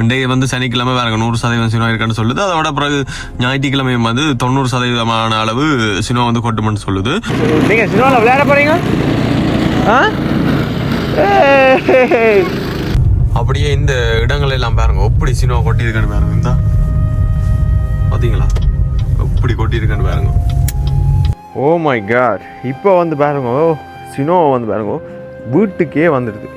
இன்றைக்கு வந்து சனிக்கிழமை வேறு 100% சினோ இருக்கான்னு சொல்லுது. அதோட பிறகு ஞாயிற்றுக்கிழமையும் வந்து 90% அளவு சினோ வந்து கொட்டுமென்னு சொல்லுது. நீங்கள் சினோவில் விளையாட போகிறீங்க? அப்படியே இந்த இடங்கள் எல்லாம் பாருங்க எப்படி சினோ கொட்டியிருக்கான்னு பாருங்க. இந்த பார்த்தீங்களா எப்படி கொட்டியிருக்கான்னு பாருங்க. ஓ மை காட், இப்போ வந்து பாருங்க சினோ வந்து பாருங்க வீட்டுக்கே வந்துடுது,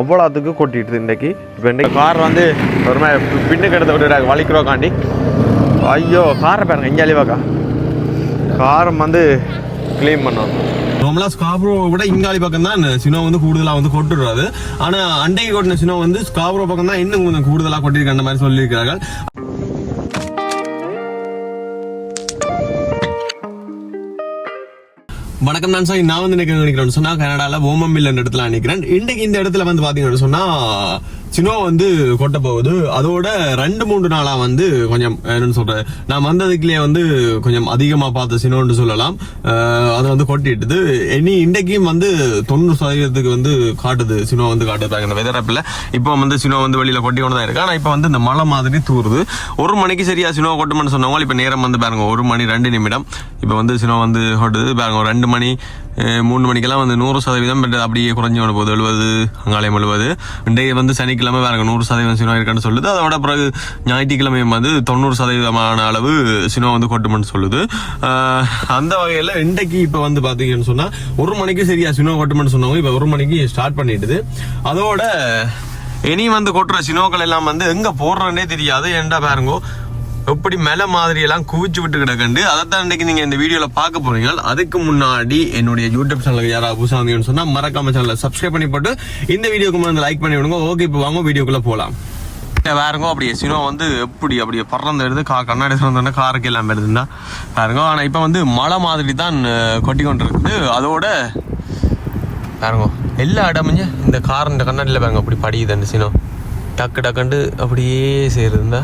அவ்வளோத்துக்கு கொட்டிடுது இன்றைக்கி. இப்போ இன்றைக்கி கார் வந்து ஒரு மாதிரி பின்னுக்கு எடுத்து விட்டுறாங்க வலிக்கிறோக்காண்டி. ஐயோ காரை பாருங்க இங்கே அழிவாக்கா, காரம் வந்து க்ளீன் பண்ணோம். நார்மலாக ஸ்காப்ரோ விட இங்காலி பக்கம் தான் சினோ வந்து கூடுதலாக வந்து கொட்டுறாரு. ஆனால் அண்டைக்கு கொட்டின சினோ வந்து ஸ்காப்ரோ பக்கம் தான் இன்னும் கொஞ்சம் கூடுதலாக கொட்டியிருக்க மாதிரி சொல்லியிருக்கிறார்கள். வணக்கம் நான் சார், நான் வந்து நினைக்கிறேன் சொன்னா கனடாவில் ஓமம்பில் இடத்துல நினைக்கிறேன். இன்றைக்கு இந்த இடத்துல வந்து பார்த்தீங்கன்னு சொன்னா சினோ வந்து கொட்ட போகுது. அதோட 2-3 நாளா வந்து கொஞ்சம் என்னன்னு சொல்றேன், நான் வந்ததுக்குள்ளே வந்து கொஞ்சம் அதிகமாக பார்த்த சினோன்னு சொல்லலாம். அதை வந்து கொட்டிட்டுது. இனி இன்றைக்கும் வந்து 90% வந்து காட்டுது, சினோ வந்து காட்டுறாங்க இந்த வெதர் ஆப்பில். இப்போ வந்து சினோ வந்து வெளியில கொட்டி கொண்டு தான் இருக்கு. ஆனால் இப்போ வந்து இந்த மழை மாதிரி தூருது. 1 மணிக்கு சரியா சினோ கொட்டுமென்னு சொன்னவங்க இப்போ நேரம் வந்து பாருங்க 1 மணி 2 நிமிடம். இப்போ வந்து சினோ வந்து கொட்டுது பாருங்க. 2 மணி 3 மணிக்கெல்லாம் வந்து 100% அப்படியே குறைஞ்சி கொண்டு போகுது. 70 அங்காலயம் 70. இன்றைக்கு வந்து சனிக்கிழமை வேறு 100% சினோ இருக்கான்னு சொல்லுது. அதோட பிறகு ஞாயிற்றுக்கிழமையும் வந்து 90% அளவு சினோ வந்து கொட்டுமென்னு சொல்லுது. அந்த வகையில் இன்றைக்கு இப்போ வந்து பார்த்தீங்கன்னு சொன்னால் 1 மணிக்கு சரியா சினோ கொட்டுமென்னு சொன்னவங்க இப்போ 1 மணிக்கு ஸ்டார்ட் பண்ணிடுது. அதோட இனி வந்து கொட்டுற சினோக்கள் எல்லாம் வந்து எங்கே போடுறேன்னே தெரியாது. ஏன்டா பாருங்கோ எப்படி மேல மாதிரி எல்லாம் குவிச்சு விட்டு கிடக்கண்டு. அதைத்தான் இன்னைக்கு நீங்க இந்த வீடியோல பார்க்க போறீங்க. அதுக்கு முன்னாடி என்னுடைய யூடியூப் சேனலுக்கு யாராவது புதுசா வந்தீங்கன்னு சொன்னா மறக்காம சேனலை சப்ஸ்கிரைப் பண்ணி போட்டு இந்த வீடியோக்கு வந்து லைக் பண்ணி விடுங்க. ஓகே, இப்போ வாங்க வீடியோக்குள்ள போலாம். வேறுங்க அப்படியே சினோ வந்து அப்படியே பறந்து எடுத்து கண்ணாடி திறந்தோடனே காருக்கு எல்லாம் வருதுன்னா பாருங்க. ஆனால் இப்போ வந்து மழை மாதிரி தான் கொட்டி கொண்டு இருக்குது. அதோட பாருங்க எல்லா இடமுங்க இந்த கார் இந்த கண்ணாடியில் பாருங்க அப்படி படியுது அந்த சினோ டக்கு டக்குண்டு அப்படியே சேருதுந்தா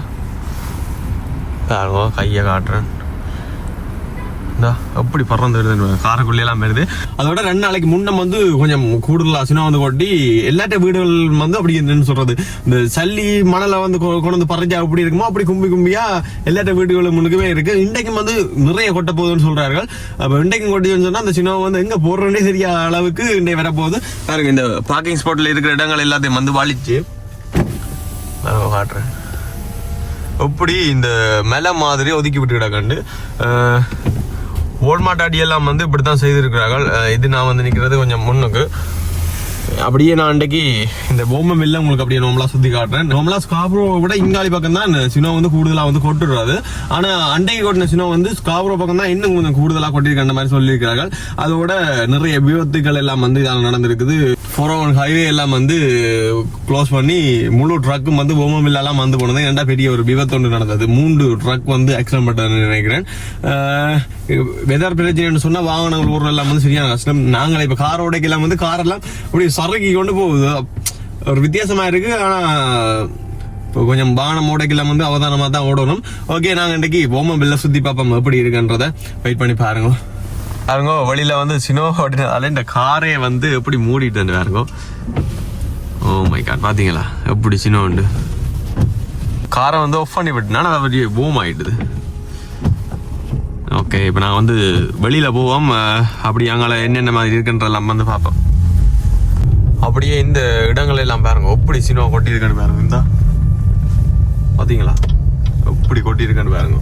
பாருங்க. கையை காட்டுறேன் இந்தா அப்படி பறந்து வருது, காரைக்குள்ளெல்லாம் வருது. அதோட 2 நாளைக்கு முன்னம் வந்து கொஞ்சம் கூடுதலாக சினோ வந்து கொட்டி எல்லாட்ட வீடுகள் வந்து அப்படி என்னன்னு சொல்றது, இந்த சல்லி மணலை வந்து கொண்டு வந்து பறிஞ்சா அப்படி இருக்குமோ அப்படி கும்பியா எல்லாட்ட வீடுகளும் முன்னுக்குமே இருக்கு. இன்றைக்கும் வந்து நிறைய கொட்ட போகுதுன்னு சொல்றார்கள். அப்போ இன்றைக்கும் கொட்டின்னு சொன்னா அந்த சினோ வந்து எங்க போடுறேன்னே சரியா அளவுக்கு இன்றைய வரப்போகுது. பாருங்க இந்த பார்க்கிங் ஸ்பாட்ல இருக்கிற இடங்கள் எல்லாத்தையும் வந்து வலிச்சு காட்டுறேன். எப்படி இந்த மேல மாதிரி ஒதுக்கி விட்டு கிடக்கண்டு. வால்மார்ட் அடியெல்லாம் வந்து இப்படித்தான் செய்திருக்கிறார்கள். இது நான் வந்து நிற்கிறது கொஞ்சம் முன்னுக்கு. அப்படியே நான் அன்றைக்கு இந்த பொம்மை மில்ல உங்களுக்கு அப்படியே நார்மலா சுத்தி காட்டுறேன். நார்மலா ஸ்காப்ரோ விட இங்காலி பக்கம் தான் சினோ வந்து கூடுதலா வந்து கொட்டுறாரு. ஆனா அண்டைக்கு கொட்டின சினோ வந்து ஸ்காப்ரோ பக்கம் தான் இன்னும் கொஞ்சம் கூடுதலா கொட்டிருக்க மாதிரி சொல்லியிருக்கிறார்கள். அதோட நிறைய விபத்துகள் எல்லாம் வந்து இதால் நடந்திருக்குது. 401 ஹைவே எல்லாம் வந்து க்ளோஸ் பண்ணி முழு ட்ரக்கும் வந்து பொம்மை மில்லாம் வந்து போனது. ஏன்டா பெரிய ஒரு விபத்து ஒன்று நடந்தது. 3 ட்ரக் வந்து ஆக்சிடென்ட் பண்ணதுன்னு நினைக்கிறேன். வெதர் பிரச்சனைன்னு சொன்னா வாகனங்கள் ஊர்ல எல்லாம் வந்து சரியான கஷ்டம். நாங்களே இப்ப கார் ஓடைக்கெல்லாம் வந்து காரெல்லாம் அப்படி சரக்கி கொண்டு போகுது, ஒரு வித்தியாசமா இருக்கு. ஆனா இப்போ கொஞ்சம் வாகனம் ஓடைக்கெல்லாம் வந்து அவதானமா தான் ஓடணும். ஓகே, நாங்க இன்னைக்கு பொம்மை பில்ல சுத்தி பார்ப்போம் எப்படி இருக்குன்றத வெயிட் பண்ணி பாருங்க. பாருங்க வழியில வந்து சினோ ஓட்டினால இந்த காரே வந்து எப்படி மூடிட்டு பாருங்க. ஓ மை காட், பாத்தீங்களா எப்படி சினோ உண்டு. காரை வந்து ஆஃப் பண்ணி விட்டுனா அப்படியே பூம் ஆயிடுது. ஓகே, இப்போ நான் வந்து வெளியில போவோம். அப்படி அங்கே என்னென்ன மாதிரி இருக்குன்றெல்லாம் வந்து பார்ப்போம். அப்படியே இந்த இடங்கள் எல்லாம் பாருங்க எப்படி சினோ கொட்டி இருக்குன்னு பாருங்க. இந்த பாத்தீங்களா எப்படி கொட்டி இருக்குன்னு பாருங்க.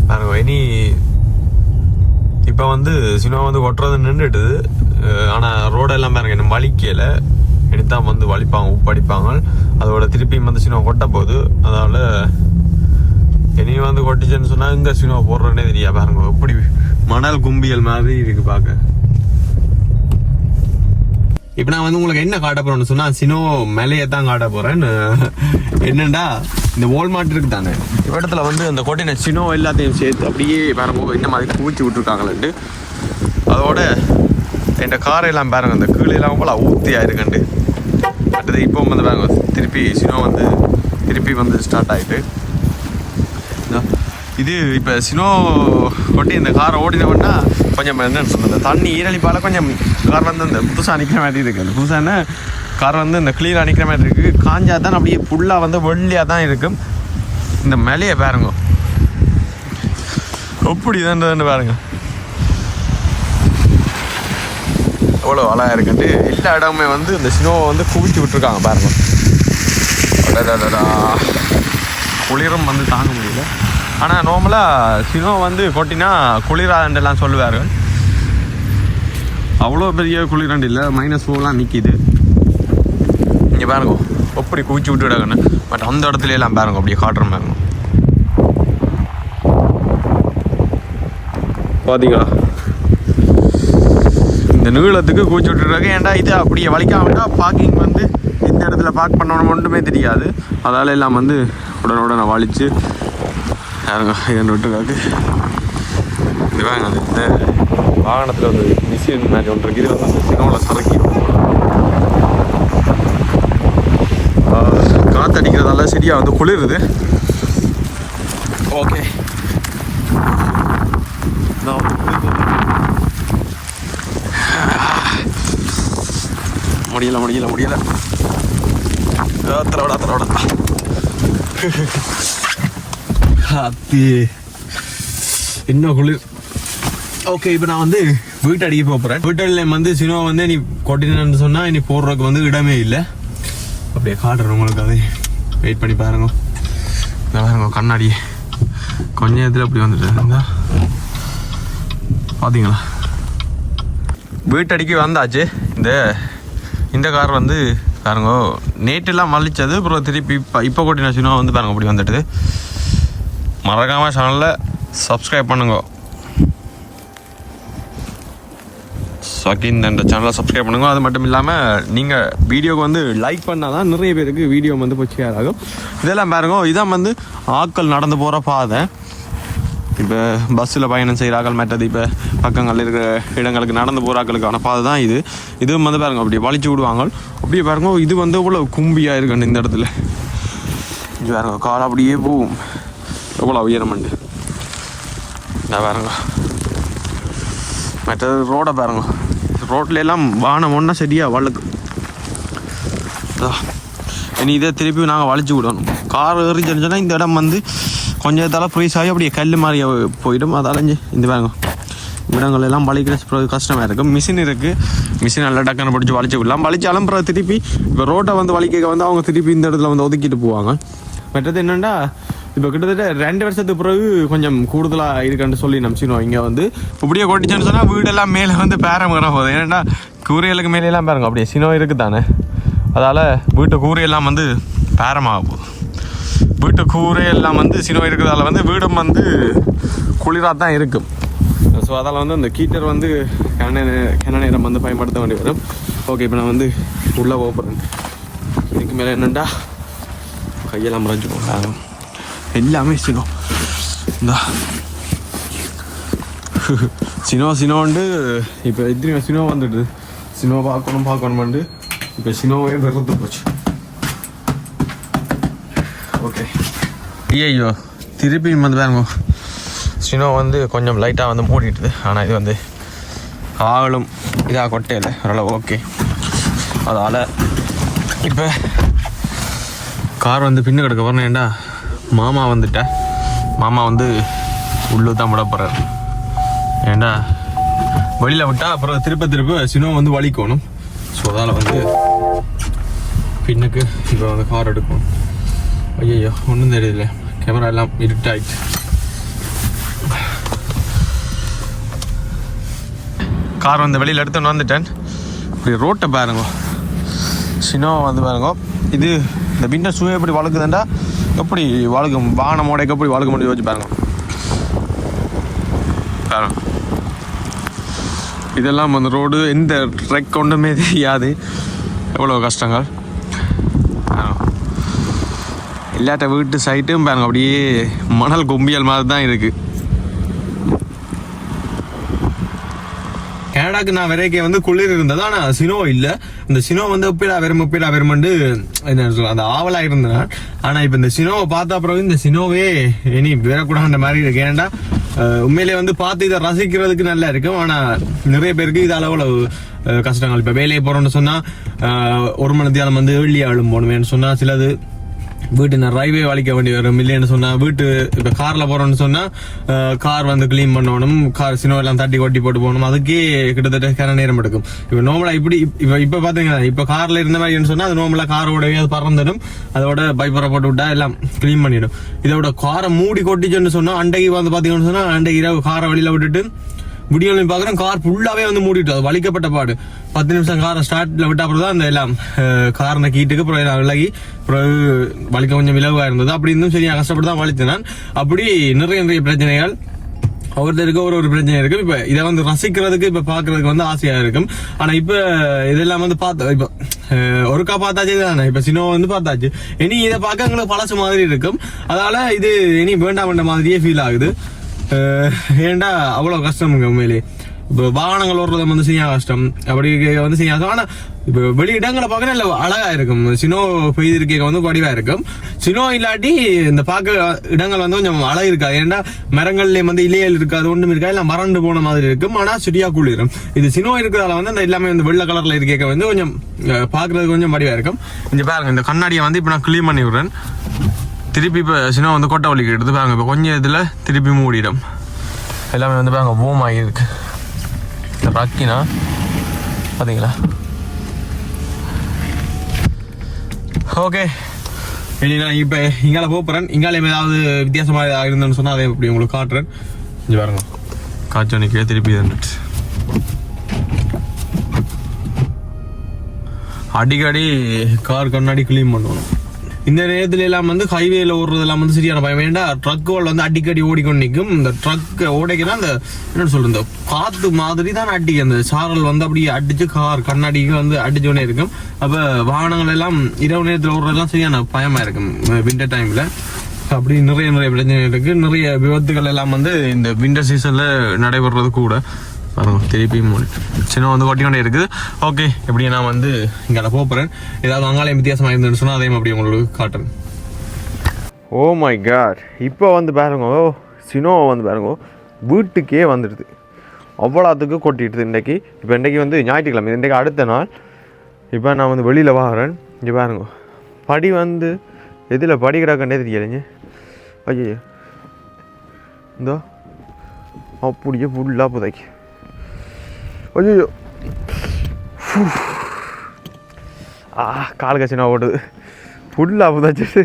பாருங்க இனி இப்போ வந்து சினோ வந்து கொட்டுறது நின்றுட்டுது. ஆனால் ரோடெல்லாம் பாருங்க இன்னும் வலிக்கல, எடுத்தால் வந்து வலிப்பாங்க, உப்பு அடிப்பாங்க. அதோட திருப்பியும் வந்து சினோ கொட்ட போகுது. அதனால இனி வந்து கொட்டிச்சுன்னு சொன்னா இங்க சினோ போடுறேன்னே தெரியா. பாருங்க எப்படி மணல் கும்பியல் மாதிரி இருக்கு பார்க்க. இப்ப நான் வந்து உங்களுக்கு என்ன காட்ட போறேன்னு சொன்னா சினோ மேலையே தான் காட்ட போறேன். என்னண்டா இந்த வால்மார்ட் இருக்கு தானே, இடத்துல வந்து அந்த கொட்டின சினோ எல்லாத்தையும் சேர்த்து அப்படியே பாருங்க இந்த மாதிரி குவிச்சு விட்டுருக்காங்களேன்ட்டு. அதோட என் காரையெல்லாம் பாருங்க அந்த கீழெல்லாம் போல ஊத்தியா இருக்குண்டு. அடுத்தது இப்போ வந்து பாருங்க திருப்பி சினோ வந்து திருப்பி வந்து ஸ்டார்ட் ஆயிட்டு இது இப்போ சினோ கொட்டி இந்த காரை ஓடினோம்னா கொஞ்சம் என்னன்னு சொல்கிறது தண்ணி ஈரழிப்பால் கொஞ்சம் கார் வந்து அந்த புதுசாக நிற்கிற மாதிரி இருக்குது அந்த புதுசான கார் வந்து இந்த கிளீனாக நிற்கிற மாதிரி இருக்குது காஞ்சா தான் அப்படியே ஃபுல்லாக வந்து வெள்ளியாக தான் இருக்கும் இந்த மேலேயே பாருங்க எப்படி தான் பாருங்க எவ்வளோ அழகாக இருக்குன்ட்டு எல்லா இடமுமே வந்து இந்த சினோவை வந்து குவிச்சு விட்டுருக்காங்க பாருங்க அடடா குளிரும் வந்து தாங்க முடியல ஆனால் நார்மலாக சினோ வந்து கொட்டினா குளிராண்டெல்லாம் சொல்லுவார்கள் அவ்வளோ பெரிய குளிராண்டு இல்லை -4 நிற்கிது இங்கே பாருங்க எப்படி குவிச்சு விட்டுடாங்கன்னு பட் அந்த இடத்துல எல்லாம் பாருங்க அப்படியே காட்டுற பாருங்க பார்த்தீங்களா இந்த நீளத்துக்கு குவிச்சு விட்டுருக்காங்க ஏன்டா இது அப்படியே வலிக்காமட்டா பார்க்கிங் வந்து இந்த இடத்துல பார்க் பண்ணணும் ஒன்றுமே தெரியாது அதால் எல்லாம் வந்து உடனே வலிச்சு யாருங்க இதன் விட்டுக்காக்கு இது வாங்க இந்த வாகனத்தில் வந்து மிஷின் மாதிரி ஒன்று இருக்குது இது வந்து சினோவில் சரக்கி காற்றடிக்கிறதால சரியாக வந்து குளிருது ஓகே முடியல அத்தரோட இன்னும் குளிர் ஓகே இப்போ நான் வந்து வீட்டு அடிக்க போகிறேன் வீட்டில் வந்து சினிமா வந்து நீ கொட்டினு சொன்னால் இனி போடுறதுக்கு வந்து இடமே இல்லை அப்படியே காட்டுறேன் உங்களுக்கு அது வெயிட் பண்ணி பாருங்க பாருங்க கண்ணாடி கொஞ்ச நேரத்தில் அப்படி வந்துட்டு இருந்தா பார்த்தீங்களா வீட்டடிக்கு வந்தாச்சு இந்த கார் வந்து பாருங்க நேற்றெல்லாம் மலிச்சது அப்புறம் திருப்பி இப்போ கொட்டின சினிமா வந்து பாருங்க அப்படி வந்துட்டு மறக்காமல் சேனலில் சப்ஸ்கிரைப் பண்ணுங்க இந்த சேனலை சப்ஸ்கிரைப் பண்ணுங்க அது மட்டும் இல்லாமல் நீங்கள் வீடியோக்கு வந்து லைக் பண்ணால் தான் நிறைய பேருக்கு வீடியோ வந்து போய் ஷேர் ஆகும் இதெல்லாம் பாருங்க இதான் வந்து ஆட்கள் நடந்து போகிற பாதை இப்போ பஸ்ஸில் பயணம் செய்கிறார்கள் மற்றது இப்போ பக்கங்களில் இருக்கிற இடங்களுக்கு நடந்து போகிறாக்களுக்கான பாதை தான் இதுவும் வந்து பாருங்க அப்படியே வலிச்சு விடுவாங்க அப்படியே பாருங்க இது வந்து இவ்வளோ கும்பியாக இருக்குன்னு இந்த இடத்துல இது பாருங்க கால் அப்படியே போகும் எவ்வளோ உயரமண்டு நான் பாருங்க மற்றது ரோடை பாருங்க ரோட்டில் எல்லாம் வானம் ஒன்றா சரியாக வழுக்கு இனி இதை திருப்பி நாங்கள் வலிச்சு விடணும் கார் எறிஞ்சுன்னா இந்த இடம் வந்து கொஞ்சத்தால் ஃப்ரீஸ் ஆகி அப்படியே கல் மாதிரி போயிடும் அதாலஞ்சு இந்த பாருங்க இடங்கள் எல்லாம் வலிக்கிற கஷ்டமாக இருக்கும் மிஷின் இருக்குது மிஷின் நல்லா டக்குன்னு பிடிச்சி வலிச்சு விடலாம் வலிச்சாலும் அப்புறம் திருப்பி இப்போ ரோட்டை வந்து வலிக்க வந்து அவங்க திருப்பி இந்த இடத்துல வந்து ஒதுக்கிட்டு போவாங்க மற்றது என்னென்னா இப்போ கிட்டத்தட்ட 2 வருஷத்துக்கு பிறகு கொஞ்சம் கூடுதலாக இருக்குன்னு சொல்லி நம்பிச்சிடுவோம் இங்கே வந்து இப்படியே கொட்டிச்சுன்னு சொன்னால் வீடெல்லாம் மேலே வந்து பேரமரம் போகுது ஏன்னா கூரைகளுக்கு மேலேலாம் பாருங்க அப்படியே சினோ இருக்குது தானே அதால் வீட்டு கூரையெல்லாம் வந்து பேரமாக போகுது வீட்டு கூரையெல்லாம் வந்து சினோ இருக்கிறதால வந்து வீடும் வந்து குளிராக தான் இருக்கும் ஸோ அதால் வந்து அந்த கீட்டர் வந்து கன நேரம் வந்து பயன்படுத்த வேண்டி வரும் ஓகே இப்போ நான் வந்து உள்ளே போகிறேன் இதுக்கு மேலே என்னென்னா கையெல்லாம் முறைஞ்சிப்போம் எல்லாமே சினோ இந்த சினோண்டு இப்போ எத்தனை சினோ வந்துடுது சினோ பார்க்கணுமெண்டு இப்போ சினோவே வெறுத்து போச்சு ஓகே ஐயோ திருப்பி வந்து பாருங்க சினோ வந்து கொஞ்சம் லைட்டாக வந்து மூடிட்டுது ஆனால் இது வந்து ஆளும் இதாக கொட்டையில் ஓரளவு ஓகே அதால் இப்போ கார் வந்து பின்னு கிடக்க வரணும் ஏண்டா மாமா வந்துட்டேன் மாமா வந்து உள்ளு தான் விட போகிறார் ஏண்டா வெளியில் விட்டால் அப்புறம் திருப்ப சினோ வந்து வலிக்கணும் ஸோ அதால் வந்து பின்னுக்கு இப்போ வந்து கார் எடுக்கணும் ஐயோ ஒன்றும் தெரியல கேமரா எல்லாம் இருட்டாயிடுச்சு கார் வந்து வெளியில் எடுத்துன்னு வந்துட்டேன் இப்படி ரோட்டை பாருங்க சினோ வந்து பாருங்க இது இந்த பின்ன சூ எப்படி வளர்க்குதுண்டா எப்படி வளர்க்கும் வாகனமோடைக்கு எப்படி வளர்க்க முடியும் யோசிச்சு பாருங்க பாருங்க இதெல்லாம் வந்து ரோடு எந்த ட்ரெக் ஒன்றுமே தெரியாது எவ்வளோ கஷ்டங்கள் இல்லாட்ட வீட்டு சைட்டும் பாருங்க அப்படியே மணல் கும்பியல் மாதிரி தான் இருக்குது கனடாக்கு நான் வரைக்கும் வந்து குளிர் இருந்தது, ஆனா சினோ இல்ல. இந்த சினோ வந்து ஒப்பிடா வெறுமண்டு என்ன சொல்ல அந்த ஆவலா இருந்தேன். ஆனா இப்ப இந்த சினோவை பார்த்த அப்புறம் இந்த சினோவே இனி வரக்கூடாதுன்ற மாதிரி இருக்கு. ஏன்டா உண்மையிலே வந்து பார்த்து இதை ரசிக்கிறதுக்கு நல்லா இருக்கும். ஆனா நிறைய பேருக்கு இது அளவுல கஷ்டங்கள். இப்ப வேலையை போறோம்னு சொன்னா 1 மணி நேரம் வந்து வெள்ளியாளும் போகணுமேன்னு சொன்னா சிலது வீட்டு ரயில்வே வலிக்க வேண்டி வரும். இல்லைன்னு சொன்னா வீட்டு இப்ப கார்ல போறோம்னு சொன்னா கார் வந்து கிளீன் பண்ணணும், கார் சினோ எல்லாம் தட்டி கொட்டி போட்டு போகணும். அதுக்கே கிட்டத்தட்ட நேரம் எடுக்கும். இப்ப நார்மலா இப்ப பாத்தீங்கன்னா இப்ப கார்ல இருந்த மாதிரி சொன்னா அது நார்மலா காரோடவே அது பறந்துடும். அதோட பைப்பரை போட்டு விட்டா எல்லாம் கிளீன் பண்ணிடும். இதோட காரை மூடி கொட்டிச்சுன்னு சொன்னா அண்டைக்கு வந்து பாத்தீங்கன்னு சொன்னா அண்டைக்கு இரவு காரை வெளியில விட்டுட்டு விடியோலையும் பாக்குறேன் கார் ஃபுல்லாவே வந்து மூடிட்டு அது வலிக்கப்பட்ட பாடு. 10 நிமிஷம் காரை ஸ்டார்ட்ல விட்ட அப்புறம் தான் அந்த எல்லாம் காரண கீட்டுக்கு விலகி வலிக்க கொஞ்சம் விலகுவா இருந்தது. அப்படி இருந்தும் சரியா கஷ்டப்பட்டு தான் வலித்தேன். அப்படி நிறைய பிரச்சனைகள் ஒவ்வொருத்தருக்கு ஒரு பிரச்சனை இருக்கு. இப்ப இதை வந்து ரசிக்கிறதுக்கு இப்ப பாக்குறதுக்கு வந்து ஆசையா இருக்கும். ஆனா இப்ப இதெல்லாம் வந்து பார்த்தா இப்ப ஒருக்கா பார்த்தாச்சு தானே. இப்ப சினோ வந்து பார்த்தாச்சு, இனி இதை பார்க்க எங்களுக்கு பழசு மாதிரி இருக்கும். அதனால இது இனி வேண்டாம் மாதிரியே ஃபீல் ஆகுது. ஏன்டா அவ்வளவு கஷ்டமுங்க உண்மையிலே. இப்போ வாகனங்கள் ஓடுறத வந்து செய்ய கஷ்டம், அப்படி வந்து செய்ய கஷ்டம். ஆனா இப்போ வெளி இடங்களை பார்க்க நல்ல அழகா இருக்கும். சினோ பெய்திருக்க வந்து வடிவா இருக்கும். சினோ இல்லாட்டி இந்த பார்க்க இடங்கள் வந்து கொஞ்சம் அழகு இருக்காது. ஏன்டா மரங்கள்லயும் வந்து இலையல் இருக்காது, ஒன்றும் இருக்காது, எல்லாம் மறந்து போன மாதிரி இருக்கும். ஆனா சரியா குளிரும். இது சினோ இருக்கிறதால வந்து அந்த எல்லாமே வந்து வெள்ளை கலர்ல இருக்க வந்து கொஞ்சம் பாக்குறதுக்கு கொஞ்சம் வடிவா இருக்கும். கொஞ்சம் பாருங்க, இந்த கண்ணாடியை வந்து இப்ப நான் கிளீன் பண்ணி விடுறேன். திருப்பி இப்போ சினோ வந்து கொட்டை வலிக்கு எடுத்து பாருங்க. இப்போ கொஞ்சம் இதில் திருப்பி மூடிடும். எல்லாமே வந்து பாருங்க பூம் ஆகியிருக்கு. இந்த ரக்கினா பார்த்தீங்களா? ஓகே, இனி நான் இப்போ இங்கால போகிறேன். இங்காலையும் ஏதாவது வித்தியாசமாக இருந்தேன்னு சொன்னால் அதை இப்படி உங்களுக்கு காட்டுறேன். கொஞ்சம் பாருங்க, காய்ச்சோனிக்கே திருப்பி வந்துட்டு அடிக்கடி கார் கண்ணாடி கிளீன் பண்ணணும். இந்த நேரத்துல எல்லாம் வந்து ஹைவேல ஓடுறதெல்லாம் வந்து சரியான பயம். ஏன்டா ட்ரக்குகள் வந்து அடிக்கடி ஓடிக்கொண்டு நிற்கும். இந்த ட்ரக் ஓடைக்குன்னா அந்த என்ன சொல்றது, இந்த காத்து மாதிரி தான் அடிக்கும். அந்த சாரல் வந்து அப்படியே அடிச்சு கார் கண்ணாடிக்கு வந்து அடிச்சோடனே இருக்கும். அப்ப வாகனங்கள் எல்லாம் இரவு நேரத்தில் ஓடுறதெல்லாம் சரியான பயமா இருக்கும் விண்டர் டைம்ல. அப்படி நிறைய பிரச்சனை இருக்கு. நிறைய விபத்துகள் எல்லாம் வந்து இந்த விண்டர் சீசன்ல நடைபெறது கூட. திருப்பி சின்ன வந்து கொட்டிக்கொண்டே இருக்குது. ஓகே, எப்படி நான் வந்து இங்கே போகிறேன். ஏதாவது அங்காலயம் வித்தியாசமாக இருந்துன்னு சொன்னால் அதையும் அப்படி உங்களுக்கு காட்டுறேன். ஓ மை காட், இப்போ வந்து பாருங்க சினோ வந்து பாருங்க வீட்டுக்கே வந்துடுது. அவ்வளோத்துக்கு கொட்டிடுது இன்றைக்கி. இப்போ இன்றைக்கி வந்து ஞாயிற்றுக்கிழமை, இன்றைக்கி அடுத்த நாள். இப்போ நான் வந்து வெளியில் வாங்குறேன். இங்கே பாருங்க படி வந்து எதில் படிக்கிறாக்கண்டே தெரியலைங்க. ஐயோ இந்தோ அப்படியே ஃபுல்லாக புதைக்கு. ஐயோ கால் கச்சினா ஓடுது, ஃபுல்லாக புதைச்சிட்டு.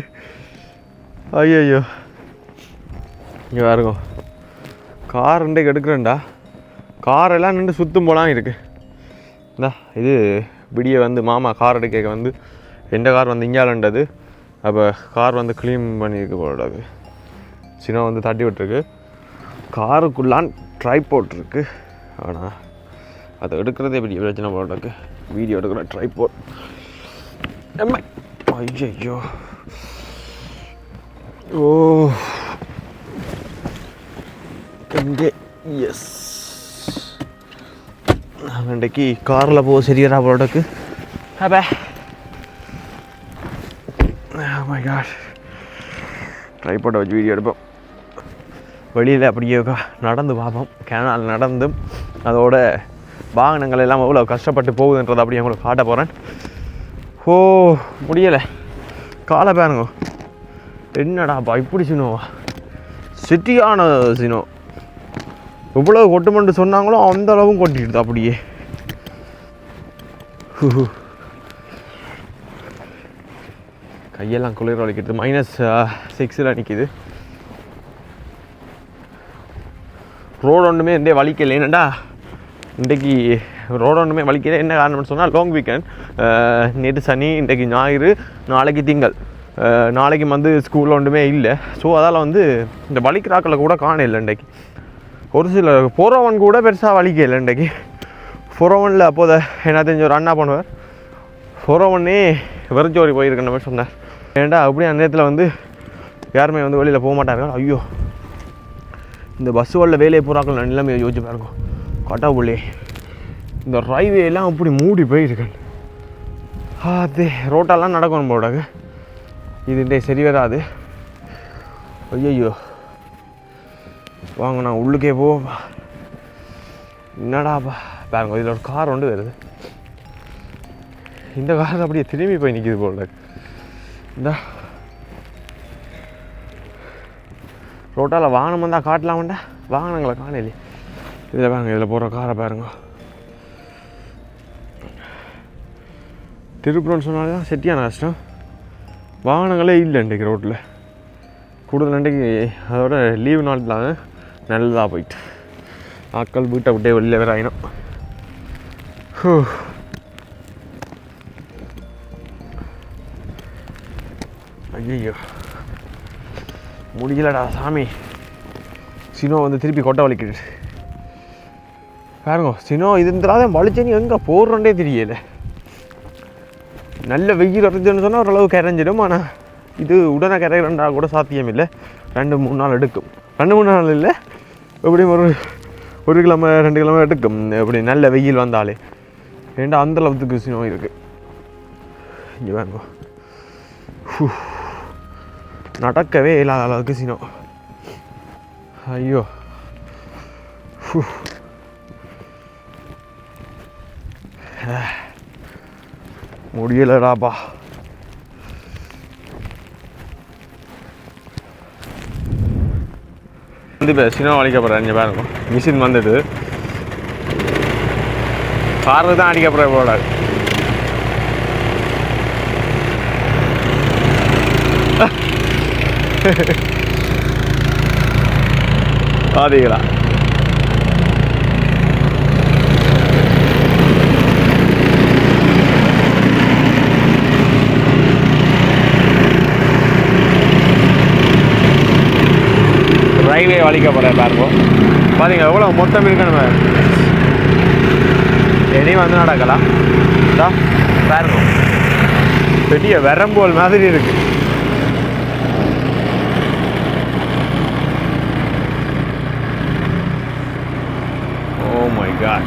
ஐயோ இங்கே பாருங்க கார் இன்றைக்கு எடுக்கிறேன்டா. காரெல்லாம் நின்று சுற்றும் போலாம் இருக்குது. இந்தா இது விடிய வந்து மாமா கார் எடுக்க வந்து எந்த கார் வந்து இங்காலண்டது. அப்போ கார் வந்து க்ளீன் பண்ணியிருக்கு போடாது. சின்ன வந்து தட்டி விட்டுருக்கு. காருக்குள்ளான் ட்ரைபோர்ட் இருக்குது. ஆனால் அதை எடுக்கிறதே பெரிய பிரச்சனை போடாக்கு. வீடியோ எடுக்கிற ட்ரைபோர்ட் ஐயோ. ஓ இங்கே எஸ் இன்றைக்கு காரில் போக சரியா போடாக்கு. அப்போ மை காட், ட்ரைபோர்ட்டை வச்சு வீடியோ எடுப்போம். வெளியில் அப்படியே நடந்து பார்ப்போம். கேனால் நடந்தும் அதோட வாகனங்கள் எல்லாம் எவ்வளோ கஷ்டப்பட்டு போகுதுன்றதை அப்படியே உங்களுக்கு காட்ட போகிறேன். ஓ முடியலை, காலை பாருங்க. என்னடாப்பா இப்படி சினோவா, சிட்டியான சினோ. எவ்வளோ கொட்டுமண்டு சொன்னாங்களோ அந்த அளவும் கொட்டிடுது அப்படியே. கையெல்லாம் குளிர வலிக்கிறது. -6 நிற்கிது. ரோடு ஒன்றுமே இருந்தே வலிக்கலை. என்னடா இன்றைக்கி ரோடு ஒன்றுமே வலிக்கலை. என்ன காரணம்னு சொன்னால் லாங் வீக்கெண்ட். நேற்று சனி, இன்றைக்கி ஞாயிறு, நாளைக்கு திங்கள். நாளைக்கு வந்து ஸ்கூலில் ஒன்றுமே இல்லை. ஸோ அதால் வந்து இந்த வலிக்கிறாக்களை கூட காணல இன்றைக்கி. ஒரு சில போகிறவன் கூட பெருசாக வலிக்கலை இன்றைக்கி. 401 அப்போதை என்ன தெரிஞ்ச ஒரு அண்ணா பண்ணுவார். 401 வெறிச்சோரி போயிருக்கிற மாதிரி சொன்னார். ஏன்டா அப்படியே அந்த நேரத்தில் வந்து யாருமே வந்து வெளியில் போக மாட்டார்கள். ஐயோ இந்த பஸ்ஸுகளில் வேலையை போகிறாக்கள் நிலைமையை யோசிச்சு பாருங்க. கடவுளே இந்த ரயில்வே எல்லாம் அப்படி மூடி போயிருக்கேன். அதே ரோட்டெல்லாம் நடக்கணும் போடாது, இது சரி வராது. ஐயோ வாங்க நான் உள்ளுக்கே போவா. என்னடாப்பா பாருங்க, இதில் ஒரு கார் ஒன்று வருது. இந்த கார் அப்படியே திரும்பி போய் நிற்கிது போல. இந்த ரோட்டால் வாகனம் வந்தால் காட்டலாமண்டா, வாகனங்களை காணலையே. இதில் பாருங்க, இதில் போகிற காரை பாருங்க. திருப்பூர்னு சொன்னாலே தான் செட்டியான கஷ்டம். வாகனங்களே இல்லை இன்றைக்கு ரோட்டில். கூடுதல் இன்றைக்கு அதோட லீவு நாட்டில் நல்லதாக போயிட்டு ஆட்கள் வீட்டை விட்டே வெளியில் வேற ஆகினோம். ஐயோ முடியலடா சாமி. சினோ வந்து திருப்பி கொட்டை வலிக்கிடு பாருங்க. சினோ இது இருந்தாலும் வலிச்சனி எங்கே போடுறோண்டே தெரியல. நல்ல வெயில் அரைஞ்சுன்னு சொன்னால் ஓரளவு கரைஞ்சிடும். ஆனால் இது உடனே கரைகிறண்டா கூட சாத்தியம் இல்லை. 2-3 நாள் எடுக்கும். 2-3 நாள் இல்லை, எப்படியும் ஒரு கிழமை 2 கிழமை எடுக்கும். எப்படி நல்ல வெயில் வந்தாலே. ஏண்டா அந்த அளவுக்கு சினோ இருக்குது. இங்கே பாருங்க, நடக்கவே இல்லாத அளவுக்கு சினோ. ஐயோ முடியலடாப்பா. வந்து இப்போ சினோ அடிக்கப்படுறேன். இங்கே பாருங்க, மிஷின் வந்துட்டு காரு தான் அடிக்கப்படுற போடாது. பாத்தீங்களா? ரயில்வே வலிக்க போகிறேன் பாருங்க. பாத்தீங்க எவ்வளோ மொத்தம் இருக்கணும். இனி வந்து நடக்கலாம் பாருங்க, பெரிய வரம்போல் மாதிரி இருக்கு. Oh my God.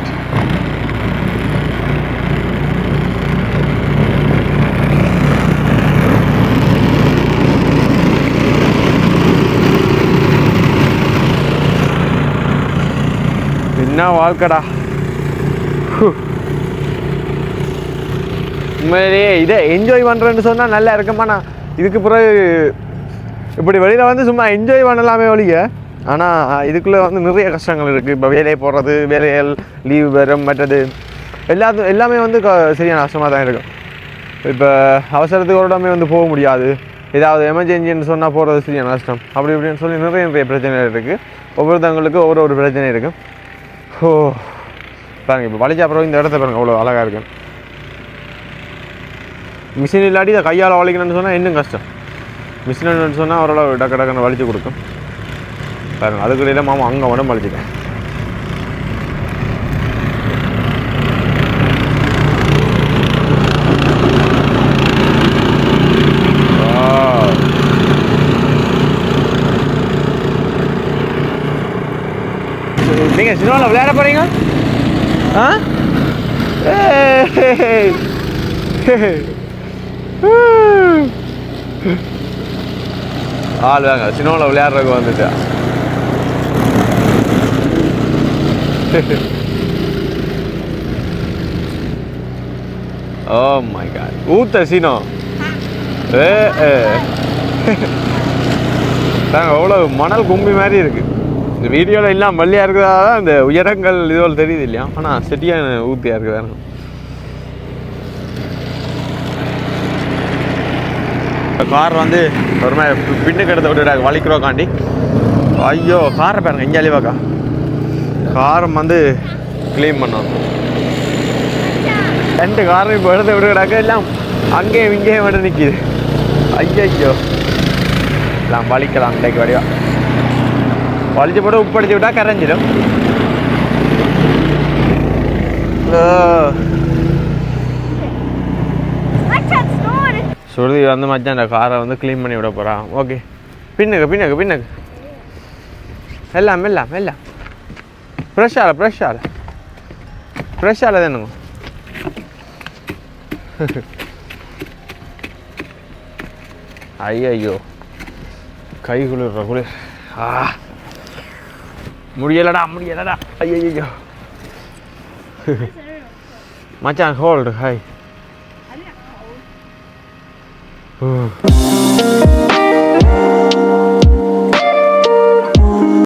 என்ன வாழ்க்கடா. உண்மையிலேயே இதை என்ஜாய் பண்ணுறேன்னு சொன்னால் நல்லா இருக்குமா. நான் இதுக்கு பிறகு இப்படி வெளியில் வந்து சும்மா என்ஜாய் பண்ணலாமே ஒழிய, ஆனால் இதுக்குள்ளே வந்து நிறைய கஷ்டங்கள் இருக்குது. இப்போ வேலையை போடுறது, வேலைகள் லீவ் வரும், மற்றது எல்லாமே வந்து சரியான கஷ்டமாக தான் இருக்கும். இப்போ அவசரத்துக்கு ஒரு இடமே வந்து போக முடியாது. ஏதாவது எமர்ஜென்சின்னு சொன்னால் போகிறது சரியான கஷ்டம். அப்படி இப்படின்னு சொல்லி நிறைய பிரச்சனைகள் இருக்குது. ஒவ்வொருத்தவங்களுக்கு ஒரு பிரச்சனை இருக்கும். ஓ பாருங்க, இப்போ வலிச்ச அப்புறம் இந்த இடத்த பாருங்க, அவ்வளோ அழகாக இருக்கு. மிஷின் இல்லாட்டி இதை கையால் வலிக்கணும்னு சொன்னால் இன்னும் கஷ்டம். மிஷின் சொன்னால் ஓரளவு டக்குன்னு வலிச்சு கொடுக்கும் பாருங்க. அதுக்குள்ள மாமா அங்கே உடம்பு வலிச்சுட்டேன். நீங்கள் சினிமாவில் விளையாட போகிறீங்க? ஆ ஆள் வாங்க, சினிமாவில் விளையாடுறதுக்கு வந்துட்டா. Oh my God. ஊத்த சீனோ. தாங்க அவ்வளோ மணல் கும்பி மாதிரி இருக்கு. இந்த வீடியோவில் எல்லாம் மல்லியாக இருக்கிறதா தான் இந்த உயரங்கள் இதுவரை தெரியுது இல்லையா. ஆனால் செட்டியான ஊத்தியாக இருக்குது வேணும். கார் வந்து ஒரு மாதிரி பின்னுக்கு எடுத்து விட்டுறாங்க வலிக்கிறோக்காண்டி. ஐயோ காரை பாருங்க, இங்கே அழிவாக்கா காரம் வந்து க்ளீன் பண்ணோம். 2 காரும் இப்போ எடுத்து விட்டுக்கிறாங்க. எல்லாம் அங்கேயும் இங்கேயும் விட்டு நிற்கிது. ஐயோ எல்லாம் வலிக்கலாம். இன்றைக்கு வடிவா வலிச்சு போட்டு உப்படிச்சு விட்டா கரைஞ்சிடும். சுருதி வந்து மச்சான் அந்த காரை வந்து க்ளீன் பண்ணி விட போகிறான். ஓகே பின்னுக்கு எல்லாம் ஃப்ரெஷ்ஷாக ஃப்ரெஷ்ஷாக தானுங்க ஐயோ கை குளிர்ற குளிர் முடியலடா ஐயோ மச்சான் ஹோல்டு ஹாய்